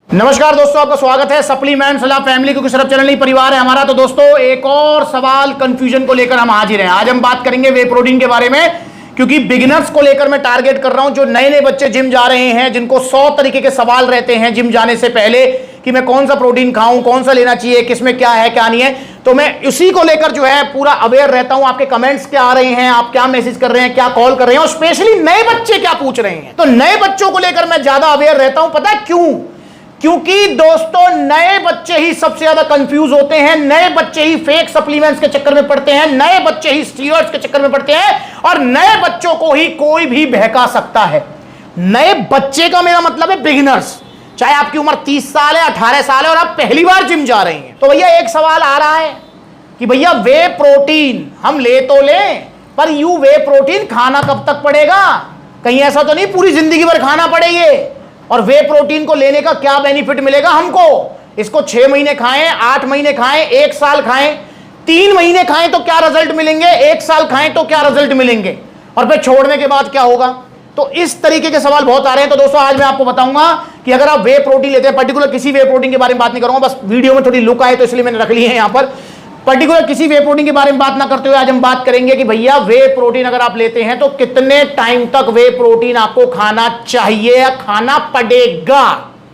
नमस्कार दोस्तों, आपका स्वागत है सप्लीमेंट सलाह फैमिली क्योंकि सिर्फ चैनल नहीं परिवार है हमारा। तो दोस्तों एक और सवाल कंफ्यूजन को लेकर हम हाजिर हैं। आज हम बात करेंगे वे प्रोटीन के बारे में, क्योंकि बिगिनर्स को लेकर मैं टारगेट कर रहा हूं। जो नए नए बच्चे जिम जा रहे हैं, जिनको 100 तरीके के सवाल रहते हैं जिम जाने से पहले कि मैं कौन सा प्रोटीन खाऊं, कौन सा लेना चाहिए, किसमें क्या है क्या नहीं है, तो मैं इसी को लेकर जो है पूरा अवेयर रहता हूं। आपके कमेंट्स क्या आ रहे हैं, आप क्या मैसेज कर रहे हैं, क्या कॉल कर रहे हैं, और स्पेशली नए बच्चे क्या पूछ रहे हैं। तो नए बच्चों को लेकर मैं ज्यादा अवेयर रहता हूं। पता है क्यों? क्योंकि दोस्तों नए बच्चे ही सबसे ज्यादा कंफ्यूज होते हैं, नए बच्चे ही फेक सप्लीमेंट्स के चक्कर में पड़ते हैं, नए बच्चे ही स्टीरॉइड्स के चक्कर में पड़ते हैं, और नए बच्चों को ही कोई भी बहका सकता है। नए बच्चे का मेरा मतलब है बिगिनर्स, चाहे आपकी उम्र 30 साल है, 18 साल है और आप पहली बार जिम जा रहे हैं। तो भैया एक सवाल आ रहा है कि भैया वे प्रोटीन हम ले तो लें, पर यू वे प्रोटीन खाना कब तक पड़ेगा? कहीं ऐसा तो नहीं पूरी जिंदगी भर खाना पड़े ये? और वे प्रोटीन को लेने का क्या बेनिफिट मिलेगा हमको? इसको 6 महीने खाएं, 8 महीने खाएं, 1 साल खाएं, 3 महीने खाएं तो क्या रिजल्ट मिलेंगे, 1 साल खाएं तो क्या रिजल्ट मिलेंगे, और फिर छोड़ने के बाद क्या होगा? तो इस तरीके के सवाल बहुत आ रहे हैं। तो दोस्तों आज मैं आपको बताऊंगा कि अगर आप वे प्रोटीन लेते हैं, पर्टिकुलर किसी वे प्रोटीन के बारे में बात नहीं करूंगा, बस वीडियो में थोड़ी लुक आए तो इसलिए मैंने रख ली है यहां पर। पर्टिकुलर किसी वे प्रोटीन के बारे में बात ना करते हुए आज हम बात करेंगे कि भैया वे प्रोटीन अगर आप लेते हैं तो कितने टाइम तक वे प्रोटीन आपको खाना चाहिए या खाना पड़ेगा।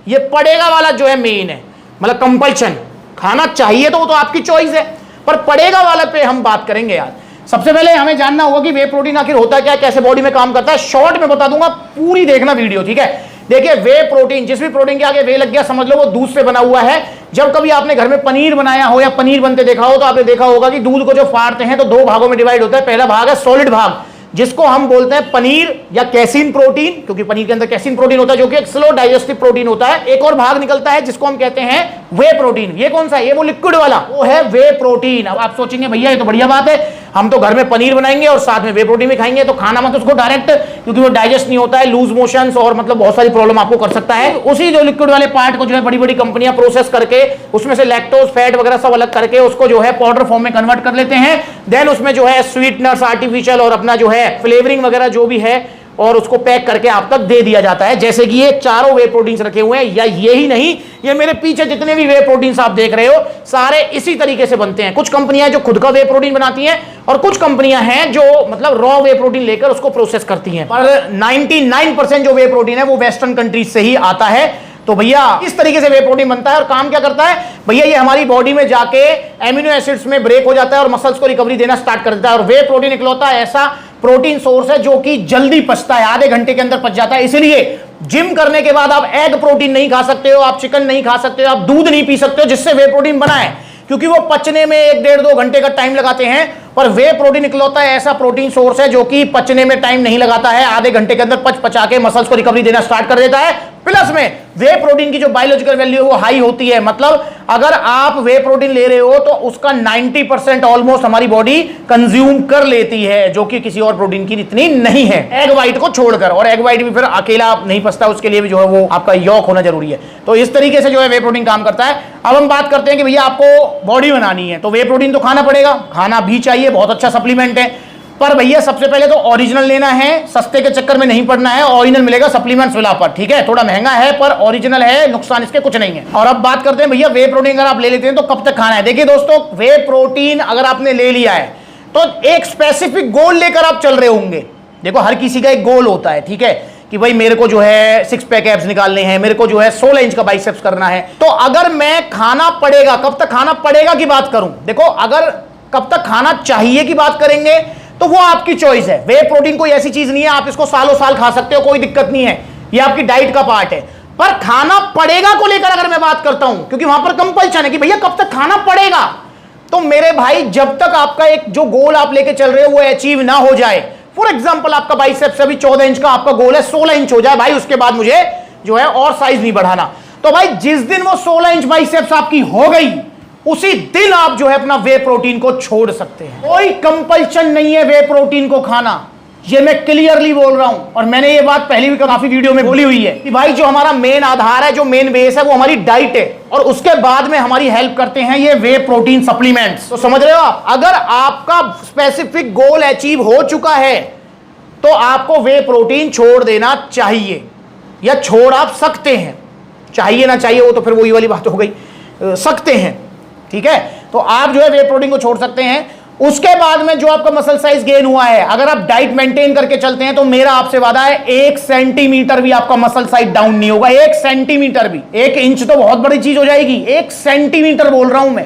ये पड़ेगा वाला जो है मेन है, मतलब कंपल्शन। खाना चाहिए तो वो तो आपकी चॉइस है, पर पड़ेगा वाला पे हम बात करेंगे यार। सबसे पहले हमें जानना होगा कि वे प्रोटीन आखिर होता क्या है, कैसे बॉडी में काम करता है। शॉर्ट में बता दूंगा, पूरी देखना वीडियो, ठीक है? देखिए वे प्रोटीन, जिस भी प्रोटीन के आगे वे लग गया समझ लो वो दूध से बना हुआ है। जब कभी आपने घर में पनीर बनाया हो या पनीर बनते देखा हो तो आपने देखा होगा कि दूध को जो फाड़ते हैं तो 2 भागों में डिवाइड होता है। पहला भाग है सॉलिड भाग, जिसको हम बोलते हैं पनीर या कैसीन प्रोटीन, क्योंकि पनीर के अंदर कैसीन प्रोटीन होता है जो कि एक स्लो डाइजेस्टिव प्रोटीन होता है। एक और भाग निकलता है जिसको हम कहते हैं वे प्रोटीन। ये कौन सा है? ये वो लिक्विड वाला, वो है वे प्रोटीन। अब आप सोचेंगे भैया ये तो बढ़िया बात है, हम तो घर में पनीर बनाएंगे और साथ में वे प्रोटीन भी खाएंगे, तो खाना मत उसको डायरेक्ट, क्योंकि वो डाइजेस्ट नहीं होता है, लूज मोशंस और मतलब बहुत सारी प्रॉब्लम आपको कर सकता है। उसी जो लिक्विड वाले पार्ट को जो है बड़ी बड़ी कंपनियां प्रोसेस करके उसमें से लैक्टोज फैट वगैरह सब अलग करके उसको जो है पाउडर फॉर्म में कन्वर्ट कर लेते हैं। देन उसमें जो है स्वीटनर्स, आर्टिफिशियल और अपना जो है फ्लेवरिंग वगैरह जो भी है, और उसको पैक करके आप तक दे दिया जाता है। जैसे कि ये चारों वे प्रोटीन्स रखे हुए हैं, या ये ही नहीं, ये मेरे पीछे जितने भी वे प्रोटीन्स आप देख रहे हो सारे इसी तरीके से बनते हैं। कुछ कंपनियां जो खुद का वे प्रोटीन बनाती हैं और कुछ कंपनियां हैं जो मतलब रॉ वे प्रोटीन लेकर उसको प्रोसेस करती हैं, पर 99% जो वे प्रोटीन है वो वेस्टर्न कंट्रीज से ही आता है। तो भैया इस तरीके से वे प्रोटीन बनता है और काम क्या करता है भैया? ये हमारी बॉडी में जाके एमिनो एसिड्स में ब्रेक हो जाता है और मसल्स को रिकवरी देना स्टार्ट कर देता है। और वे प्रोटीन इकलौता ऐसा प्रोटीन सोर्स है जो कि जल्दी पचता है, आधे घंटे के अंदर पच जाता है। इसलिए जिम करने के बाद आप एग प्रोटीन नहीं खा सकते हो, आप चिकन नहीं खा सकते हो, आप दूध नहीं पी सकते हो जिससे वे प्रोटीन बना है, क्योंकि वो पचने में 1-1.5-2 घंटे का टाइम लगाते हैं। पर वे प्रोटीन इकलौता ऐसा प्रोटीन सोर्स है जो कि पचने में टाइम नहीं लगाता है, आधे घंटे के अंदर पचा के मसल्स को रिकवरी देना स्टार्ट कर देता है। प्लस में वे प्रोटीन की जो बायोलॉजिकल वैल्यू है वो हाई होती है। मतलब अगर आप वे प्रोटीन ले रहे हो तो उसका 90% ऑलमोस्ट हमारी बॉडी कंज्यूम कर लेती है, जो कि किसी और प्रोटीन की इतनी नहीं है, एग व्हाइट को छोड़कर। और एग व्हाइट भी फिर अकेला नहीं पचता, उसके लिए भी जो है वो आपका यॉक होना जरूरी है। तो इस तरीके से जो है वे प्रोटीन काम करता है। अब हम बात करते हैं कि भैया आपको बॉडी बनानी है तो वे प्रोटीन तो खाना पड़ेगा, खाना भी चाहिए, बहुत अच्छा सप्लीमेंट है। पर भैया सबसे पहले तो ओरिजिनल लेना है, सस्ते के चक्कर में नहीं पड़ना है। ओरिजिनल मिलेगा सप्लीमेंट्स वाला पर, ठीक है? थोड़ा महंगा है पर ओरिजिनल है, नुकसान इसके कुछ नहीं है। और अब बात करते हैं भैया वे प्रोटीन अगर आप ले लेते हैं तो कब तक खाना है। देखिए दोस्तों, वे प्रोटीन अगर आपने ले लिया है तो एक स्पेसिफिक गोल लेकर आप चल रहे होंगे। देखो हर किसी का एक गोल होता है, ठीक है, कि भाई मेरे को जो है 6 पैक एब्स निकालने हैं, मेरे को जो है 16 इंच का बाइसेप्स करना है। तो अगर मैं खाना पड़ेगा, कब तक खाना पड़ेगा की बात करूं, देखो अगर कब तक खाना चाहिए की बात करेंगे तो वो आपकी चॉइस है। वे प्रोटीन कोई ऐसी चीज नहीं है, आप इसको सालों साल खा सकते हो, कोई दिक्कत नहीं है, ये आपकी डाइट का पार्ट है। पर खाना पड़ेगा को लेकर अगर मैं बात करता हूं, क्योंकि वहां पर कंपल्शन है कि भैया कब तक खाना पड़ेगा, तो मेरे भाई जब तक आपका एक जो गोल आप लेके चल रहे हो वो अचीव ना हो जाए। फॉर एग्जाम्पल आपका बाइसेप्स अभी 14 इंच का, आपका गोल है 16 इंच हो जाए भाई, उसके बाद मुझे जो है और साइज नहीं बढ़ाना। तो भाई जिस दिन वो 16 इंच बाइसेप्स आपकी हो गई उसी दिन आप जो है अपना वे प्रोटीन को छोड़ सकते हैं। कोई कंपल्शन नहीं है वे प्रोटीन को खाना, ये मैं क्लियरली बोल रहा हूं। और मैंने ये बात पहले भी काफी वीडियो में बोली हुई है कि भाई जो हमारा मेन आधार है, जो मेन बेस है वो हमारी डाइट है, और उसके बाद में हमारी हेल्प करते हैं ये वे प्रोटीन सप्लीमेंट्स। तो समझ रहे हो आप? अगर आपका स्पेसिफिक गोल अचीव हो चुका है तो आपको वे प्रोटीन छोड़ देना चाहिए, या छोड़ आप सकते हैं। चाहिए ना चाहिए वो तो फिर वही वाली बात हो गई, सकते हैं, ठीक है। तो आप जो है वे प्रोटीन को छोड़ सकते हैं। उसके बाद में जो आपका मसल साइज गेन हुआ है, अगर आप डाइट मेंटेन करके चलते हैं तो मेरा आपसे वादा है 1 सेंटीमीटर भी आपका मसल साइज डाउन नहीं होगा। 1 सेंटीमीटर भी, 1 इंच तो बहुत बड़ी चीज हो जाएगी, 1 सेंटीमीटर बोल रहा हूं मैं,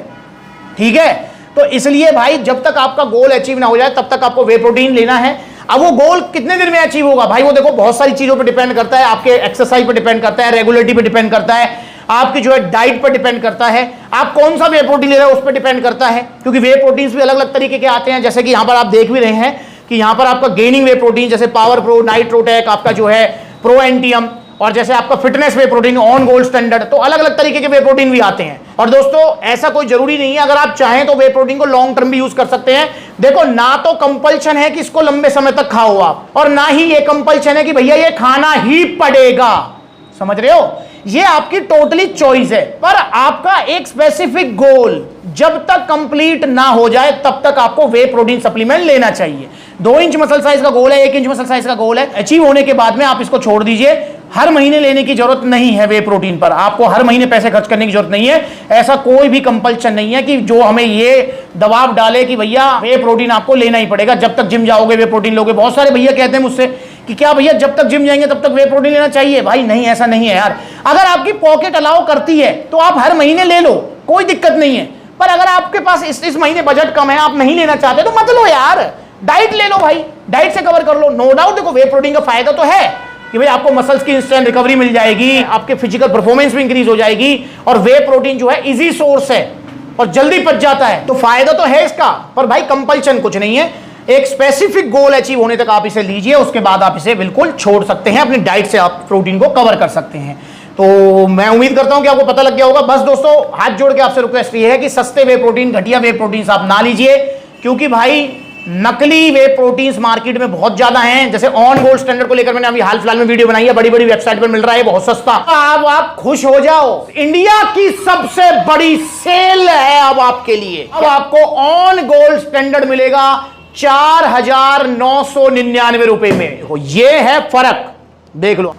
ठीक है। तो इसलिए भाई जब तक आपका गोल अचीव ना हो जाए तब तक आपको वे प्रोटीन लेना है। अब वो गोल कितने दिन में अचीव होगा भाई, वो देखो बहुत सारी चीजों पर डिपेंड करता है, आपके एक्सरसाइज पर डिपेंड करता है, रेगुलरिटी पर डिपेंड करता है, आपकी जो है डाइट पर डिपेंड करता है, आप कौन सा वे प्रोटीन ले रहे हो उस पर डिपेंड करता है, क्योंकि वे प्रोटीन्स भी अलग अलग तरीके के आते हैं। जैसे कि यहां पर आप देख भी रहे हैं कि यहां पर आपका गेनिंग वे प्रोटीन जैसे पावर प्रो, नाइट्रोटेक, आपका जो है प्रो एंटियम, और जैसे आपका fitness way protein, on gold standard, तो अलग अलग तरीके के वे प्रोटीन भी आते हैं। और दोस्तों ऐसा कोई जरूरी नहीं है, अगर आप चाहें तो वे प्रोटीन को लॉन्ग टर्म भी यूज कर सकते हैं। देखो ना तो कंपल्शन है कि इसको लंबे समय तक खाओ आप, और ना ही ये कंपल्शन है कि भैया ये खाना ही पड़ेगा, समझ रहे हो, ये आपकी टोटली चॉइस है। पर आपका एक स्पेसिफिक गोल जब तक कंप्लीट ना हो जाए तब तक आपको वे प्रोटीन सप्लीमेंट लेना चाहिए। 2 इंच मसल साइज का गोल है, 1 इंच मसल साइज का गोल है, अचीव होने के बाद में आप इसको छोड़ दीजिए। हर महीने लेने की जरूरत नहीं है वे प्रोटीन पर, आपको हर महीने पैसे खर्च करने की जरूरत नहीं है। ऐसा कोई भी कंपल्शन नहीं है कि जो हमें ये दबाव डाले कि भैया वे प्रोटीन आपको लेना ही पड़ेगा, जब तक जिम जाओगे वे प्रोटीन लोगे। बहुत सारे भैया कहते हैं मुझसे कि क्या भैया जब तक जिम जाएंगे तब तक वे प्रोटीन लेना चाहिए। भाई नहीं, ऐसा नहीं है यार। अगर आपकी पॉकेट अलाउ करती है तो आप हर महीने ले लो, कोई दिक्कत नहीं है। पर अगर आपके पास इस महीने बजट कम है, आप नहीं लेना चाहते तो मत लो यार, डाइट ले लो भाई, डाइट से कवर कर लो। नो डाउट देखो वे प्रोटीन का फायदा तो है कि भाई आपको मसल्स की इंस्टेंट रिकवरी मिल जाएगी, आपके फिजिकल परफॉर्मेंस भी इंक्रीज हो जाएगी, और वे प्रोटीन जो है इजी सोर्स है और जल्दी पच जाता है, तो फायदा तो है इसका। पर भाई कंपल्शन कुछ नहीं है, एक स्पेसिफिक गोल अचीव होने तक आप इसे लीजिए, उसके बाद आप इसे बिल्कुल छोड़ सकते हैं, अपनी डाइट से आप प्रोटीन को कवर कर सकते हैं। तो मैं उम्मीद करता हूं कि आपको पता लग गया होगा। बस दोस्तों हाथ जोड़ के आपसे रिक्वेस्ट ये है कि सस्ते वे प्रोटीन, घटिया वे प्रोटीन आप ना लीजिए, क्योंकि भाई नकली वे प्रोटीन्स मार्केट में बहुत ज्यादा हैं। जैसे ऑन गोल्ड स्टैंडर्ड को लेकर मैंने अभी हाल फिलहाल में वीडियो बनाई है, बड़ी बड़ी वेबसाइट पर मिल रहा है बहुत सस्ता। अब आप खुश हो जाओ, इंडिया की सबसे बड़ी सेल है अब आपके लिए। अब आपको ऑन गोल्ड स्टैंडर्ड मिलेगा 4,999 रुपए में। ये है फर्क, देख लो,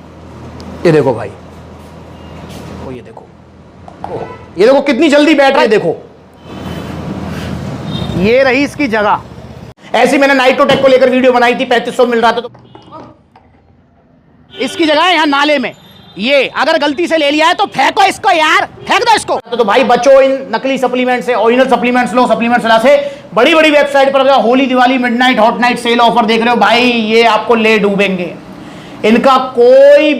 ये देखो भाई, ये देखो कितनी जल्दी बैठ रहा है, देखो ये रही इसकी जगह। ऐसी मैंने नाइट्रोटेक को लेकर वीडियो बनाई थी, 3500 मिल रहा था, तो इसकी जगह है यहां नाले में। ये अगर गलती से ले लिया है तो फेंको इसको यार, फेंक दो इसको। तो भाई बचो इन नकली सप्लीमेंट से, ओरिजिनल सप्लीमेंट्स लो सप्लीमेंट्स से। बड़ी बड़ी वेबसाइट पर Holi, Diwali, midnight, hot night cell offer देख रहे हो भाई, ये आपको ले डूबेंगे। इनका कोई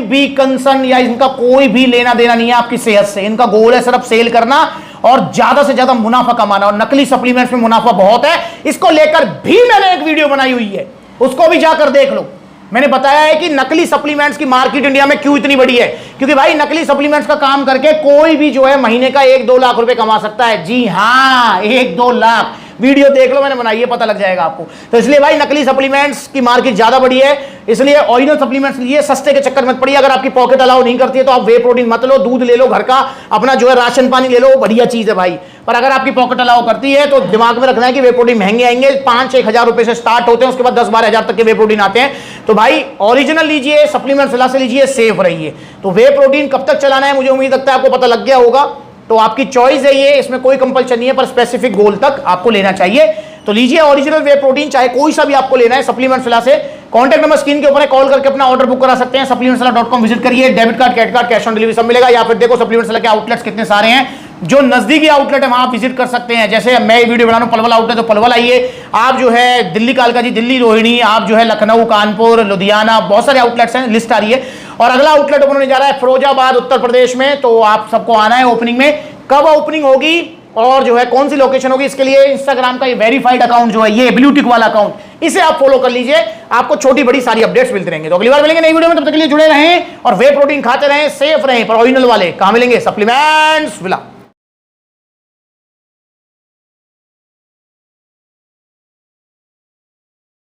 भी कंसर्न या इनका कोई भी लेना देना नहीं है आपकी सेहत से। इनका गोल है सिर्फ सेल करना और ज्यादा से ज्यादा मुनाफा कमाना, और नकली सप्लीमेंट्स में मुनाफा बहुत है। इसको लेकर भी मैंने एक वीडियो बनाई हुई है, उसको भी जाकर देख लो। मैंने बताया है कि नकली सप्लीमेंट्स की मार्केट इंडिया में क्यों इतनी बड़ी है, क्योंकि भाई नकली सप्लीमेंट्स का काम करके कोई भी जो है महीने का 1-2 लाख रुपए कमा सकता है। जी हां, 1-2 लाख। वीडियो देख लो, मैंने बनाई है, पता लग जाएगा आपको। तो इसलिए भाई नकली सप्लीमेंट्स की मार्केट ज्यादा बड़ी है, इसलिए ओरिजिनल सप्लीमेंट्स लिए, सस्ते के चक्कर मत पड़िए। अगर आपकी पॉकेट अलाउ नहीं करती है तो आप वे प्रोटीन मत लो, दूध ले लो घर का, अपना जो है राशन पानी ले लो, बढ़िया चीज है भाई। पर अगर आपकी पॉकेट अलाउ करती है तो दिमाग में रखना है कि वे प्रोटीन महंगे आएंगे, 5-6 हजार रुपए से स्टार्ट होते हैं, उसके बाद 10-12 हजार तक के वे प्रोटीन आते हैं। तो भाई ओरिजिनल लीजिए, सप्लीमेंट सलाह से लीजिए, सेफ रहिए। तो वे प्रोटीन कब तक चलाना है, मुझे उम्मीद लगता है आपको पता लग गया होगा। तो आपकी चॉइस है ये, इसमें कोई कंपल्शन नहीं है, पर स्पेसिफिक गोल तक आपको लेना चाहिए। तो लीजिए ओरिजिनल वे प्रोटीन, चाहे कोई सा भी आपको लेना है सप्लीमेंट सलाह से। कॉन्टैक्ट नंबर स्क्रीन के ऊपर है, कॉल करके अपना ऑर्डर बुक करा सकते हैं। supplementsala.com विजिट करिए, debit card, credit card, cash on delivery सब मिलेगा। या फिर देखो सप्लीमेंट सलाह के आउटलेट्स कितने सारे हैं, जो नजदीकी आउटलेट है वहां आप विजिट कर सकते हैं। जैसे मैं वीडियो बना रहा हूं पलवल आउटलेट, तो पलवल आइए। आप जो है दिल्ली कालका जी, दिल्ली रोहिणी, आप जो है लखनऊ, कानपुर, लुधियाना, बहुत सारे आउटलेट्स हैं, लिस्ट आ रही है। और अगला आउटलेट ओपन होने जा रहा है फिरोजाबाद, उत्तर प्रदेश में। तो आप सबको आना है ओपनिंग में। कब ओपनिंग होगी और जो है कौन सी लोकेशन होगी, इसके लिए इंस्टाग्राम का ये वेरीफाइड अकाउंट जो है, ये ब्लू टिक वाला अकाउंट, इसे आप फॉलो कर लीजिए, आपको छोटी बड़ी सारी अपडेट्स मिलते रहेंगे। तो अगली बार मिलेंगे नई वीडियो में, तब तक के लिए जुड़े रहें और वे प्रोटीन खाते रहें, सेफ रहें। पर ओरिजिनल वाले कहां मिलेंगे, सप्लीमेंट्स विला।